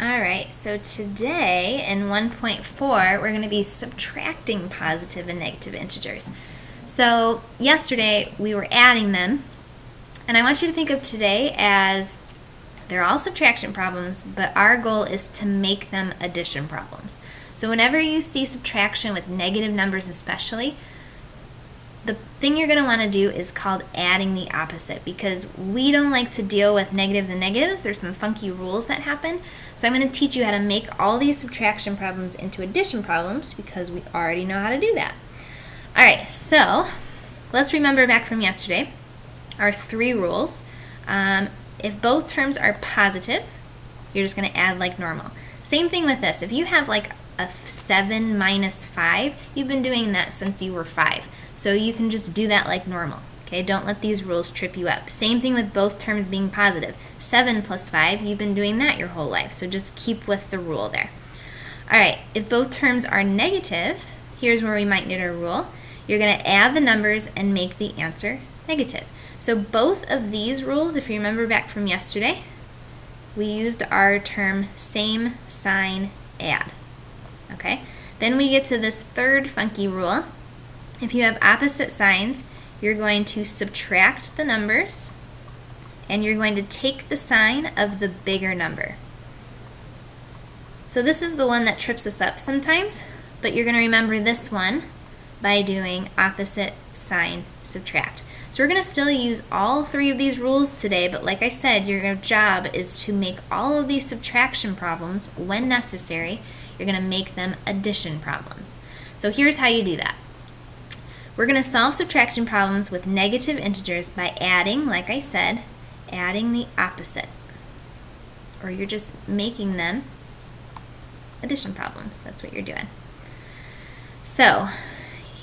Alright, so today in 1.4 we're going to be subtracting positive and negative integers. So yesterday we were adding them, and I want you to think of today as they're all subtraction problems, but our goal is to make them addition problems. So whenever you see subtraction with negative numbers especially, the thing you're going to want to do is called adding the opposite, because we don't like to deal with negatives and negatives. There's some funky rules that happen. So I'm going to teach you how to make all these subtraction problems into addition problems, because we already know how to do that. Alright, so let's remember back from yesterday our three rules. If both terms are positive, you're just going to add like normal. Same thing with this. If you have like a 7 minus 5, you've been doing that since you were 5. So you can just do that like normal. Okay, don't let these rules trip you up. Same thing with both terms being positive. 7 plus 5, you've been doing that your whole life. So just keep with the rule there. Alright, if both terms are negative, here's where we might need our rule. You're going to add the numbers and make the answer negative. So both of these rules, if you remember back from yesterday, we used our term same sign add. Okay? Then we get to this third funky rule. If you have opposite signs, you're going to subtract the numbers and you're going to take the sign of the bigger number. So this is the one that trips us up sometimes, but you're going to remember this one by doing opposite sign subtract. So we're going to still use all three of these rules today, but like I said, your job is to make all of these subtraction problems, when necessary, you're going to make them addition problems. So here's how you do that. We're going to solve subtraction problems with negative integers by adding, like I said, adding the opposite. Or you're just making them addition problems. That's what you're doing. So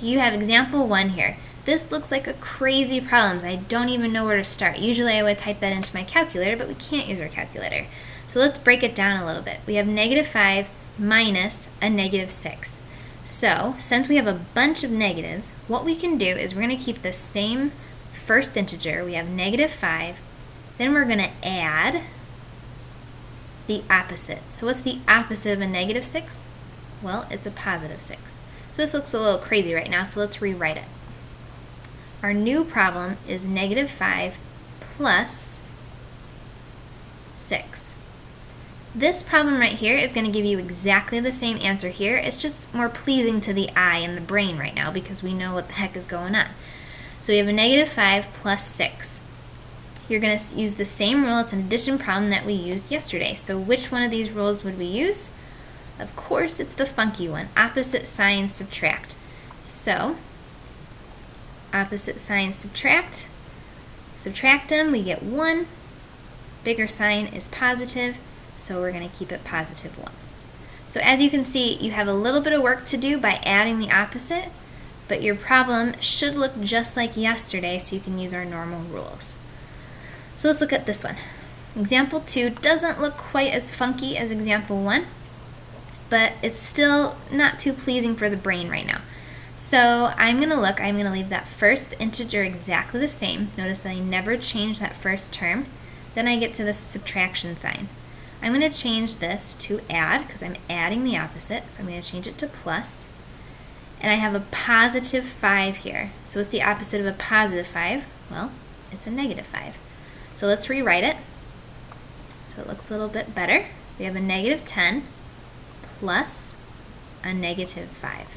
you have example 1 here. This looks like a crazy problem. I don't even know where to start. Usually I would type that into my calculator, but we can't use our calculator. So let's break it down a little bit. We have negative 5 minus a negative 6. So since we have a bunch of negatives, what we can do is we're going to keep the same first integer. We have negative 5. Then we're going to add the opposite. So what's the opposite of a negative 6? Well, it's a positive 6. So this looks a little crazy right now, so let's rewrite it. Our new problem is negative 5 plus 6. This problem right here is going to give you exactly the same answer here. It's just more pleasing to the eye and the brain right now because we know what the heck is going on. So we have a negative 5 plus 6. You're going to use the same rule. It's an addition problem that we used yesterday. So which one of these rules would we use? Of course, it's the funky one, opposite sign subtract. So opposite sign subtract. Subtract them, we get 1. Bigger sign is positive, so we're going to keep it positive 1. So as you can see, you have a little bit of work to do by adding the opposite, but your problem should look just like yesterday, so you can use our normal rules. So let's look at this one. Example 2 doesn't look quite as funky as example 1, but it's still not too pleasing for the brain right now. So I'm going to leave that first integer exactly the same. Notice that I never changed that first term. Then I get to the subtraction sign. I'm going to change this to add because I'm adding the opposite. So I'm going to change it to plus. And I have a positive 5 here. So what's the opposite of a positive 5? Well, it's a negative 5. So let's rewrite it so it looks a little bit better. We have a negative 10 plus a negative 5.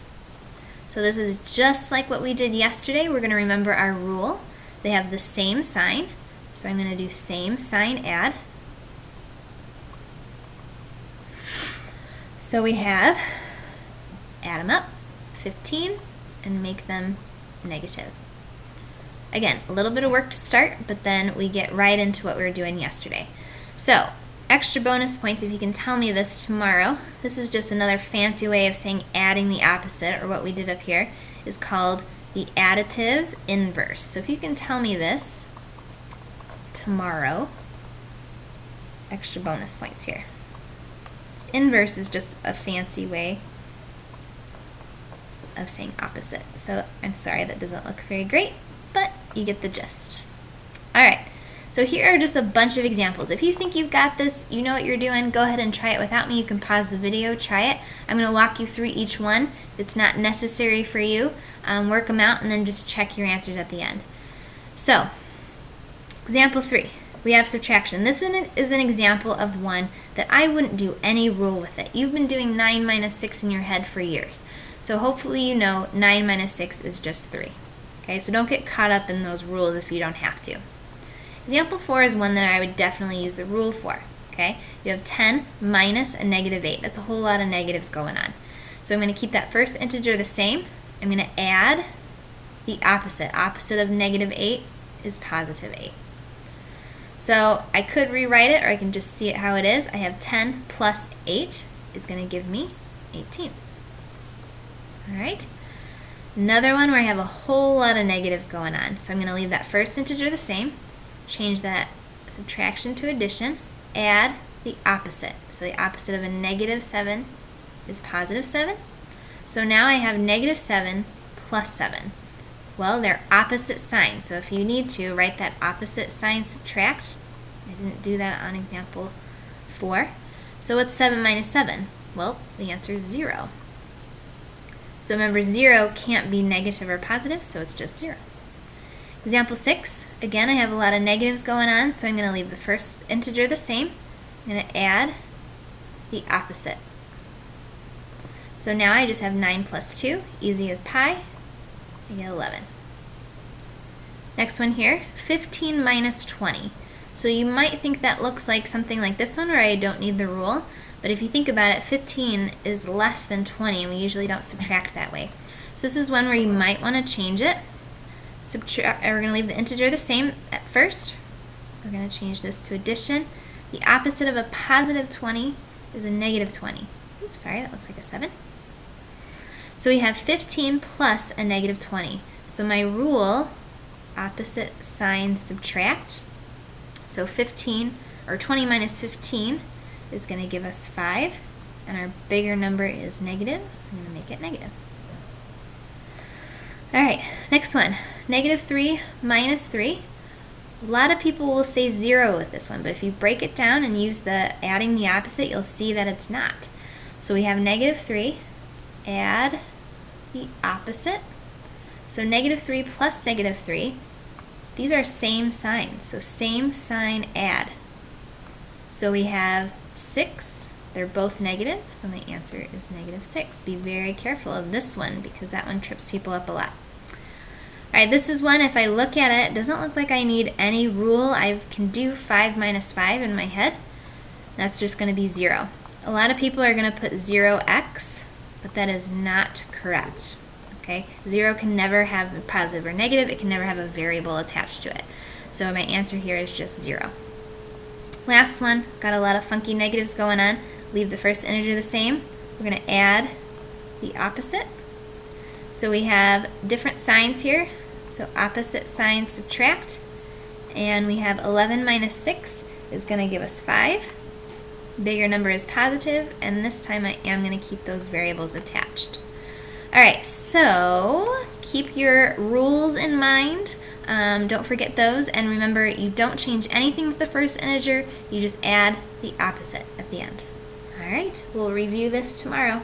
So this is just like what we did yesterday. We're going to remember our rule. They have the same sign. So I'm going to do same sign add. So we have, add them up, 15, and make them negative. Again, a little bit of work to start, but then we get right into what we were doing yesterday. So extra bonus points if you can tell me this tomorrow. This is just another fancy way of saying adding the opposite, or what we did up here is called the additive inverse. So if you can tell me this tomorrow, extra bonus points here. Inverse is just a fancy way of saying opposite. So I'm sorry that doesn't look very great, but you get the gist. Alright, So here are just a bunch of examples. If you think you've got this, you know what you're doing, go ahead and try it without me. You can pause the video, try it. I'm going to walk you through each one. If it's not necessary for you, work them out and then just check your answers at the end. So, example 3, we have subtraction. This is an example of one that I wouldn't do any rule with it. You've been doing 9 minus 6 in your head for years. So hopefully you know 9 minus 6 is just 3. Okay, so don't get caught up in those rules if you don't have to. Example 4 is one that I would definitely use the rule for. Okay, you have 10 minus a negative 8. That's a whole lot of negatives going on. So I'm going to keep that first integer the same. I'm going to add the opposite. Opposite of negative 8 is positive 8. So I could rewrite it, or I can just see it how it is. I have 10 plus 8 is going to give me 18. Alright. Another one where I have a whole lot of negatives going on. So I'm going to leave that first integer the same. Change that subtraction to addition, add the opposite. So the opposite of a negative 7 is positive 7. So now I have negative 7 plus 7. Well, they're opposite signs, so if you need to, write that opposite sign, subtract. I didn't do that on example 4. So what's 7 minus 7? Well, the answer is 0. So remember, 0 can't be negative or positive, so it's just 0. Example 6, again I have a lot of negatives going on, so I'm going to leave the first integer the same. I'm going to add the opposite. So now I just have 9 plus 2, easy as pie, I get 11. Next one here, 15 minus 20. So you might think that looks like something like this one where I don't need the rule, but if you think about it, 15 is less than 20 and we usually don't subtract that way. So this is one where you might want to change it. We're going to leave the integer the same at first. We're going to change this to addition. The opposite of a positive 20 is a negative 20. Oops, sorry, that looks like a 7. So we have 15 plus a negative 20. So my rule, opposite sign subtract. So 15, or 20 minus 15 is going to give us 5. And our bigger number is negative, so I'm going to make it negative. Alright, next one. Negative 3 minus 3. A lot of people will say 0 with this one, but if you break it down and use the adding the opposite, you'll see that it's not. So we have negative 3, add the opposite. So negative 3 plus negative 3, these are same signs, so same sign add. So we have 6. They're both negative, so my answer is negative 6. Be very careful of this one because that one trips people up a lot. Alright, this is one, if I look at it, it doesn't look like I need any rule. I can do 5 minus 5 in my head. That's just going to be 0. A lot of people are going to put 0x, but that is not correct. Okay, 0 can never have a positive or negative. It can never have a variable attached to it. So my answer here is just 0. Last one, got a lot of funky negatives going on. Leave the first integer the same. We're going to add the opposite. So we have different signs here. So opposite sign subtract. And we have 11 minus 6 is going to give us 5. Bigger number is positive, and this time I am going to keep those variables attached. Alright, so keep your rules in mind. Don't forget those, and remember, you don't change anything with the first integer, you just add the opposite at the end. Alright, we'll review this tomorrow.